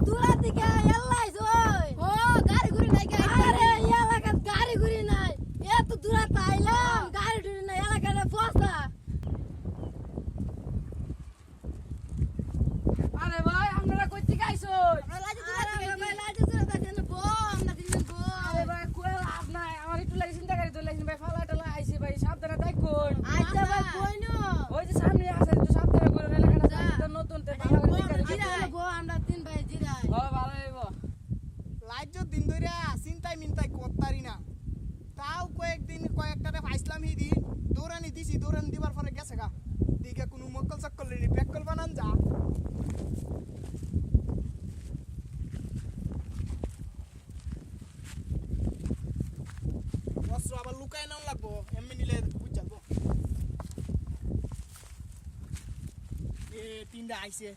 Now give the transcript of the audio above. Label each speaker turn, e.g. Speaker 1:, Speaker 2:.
Speaker 1: দূরা থেকে এল্লাইছ ওই ও গাড়ি ঘুরি নাই আরে এলাকাত গাড়ি ঘুরি নাই এত দূরা তাইলাম গাড়ি ঘুরি নাই এলাকাতে বসা
Speaker 2: আরে ভাই আপনারা কই থেকে আইছো
Speaker 1: লাইজে দূরা তাইছেন বো আমরা দিন বো
Speaker 2: আরে ভাই কই লাভ নাই আমার একটু লাগি চিন্তা করে তো লাগি ভাই ফালা টালা আইছে ভাই সাবধানে দেখুন
Speaker 1: আচ্ছা ভাই কইনো
Speaker 2: ওই যে সামনে আছে একটু সাবধানে করে এলাকাটা নতুন তে ভালো করে
Speaker 1: জিরাই বো আমরা তিন ভাই জিরাই
Speaker 2: ও ভালো হইব
Speaker 3: লাইট দিন ধরে চিন্তাই মিন্তাই করতারি না তাও কয়েকদিন কয়েকটারে ফাইসলাম হি দিন দৌড়ানি দিছি দৌড়ানি দিবার পরে গেছে গা দিকে কোনো মক্কল চক্কল রেডি পেক্কল বানান যা অস্ত্র আবার লুকায় নাও লাগবো এমনি নিলে বুঝ যাবো এ তিনটা আইছে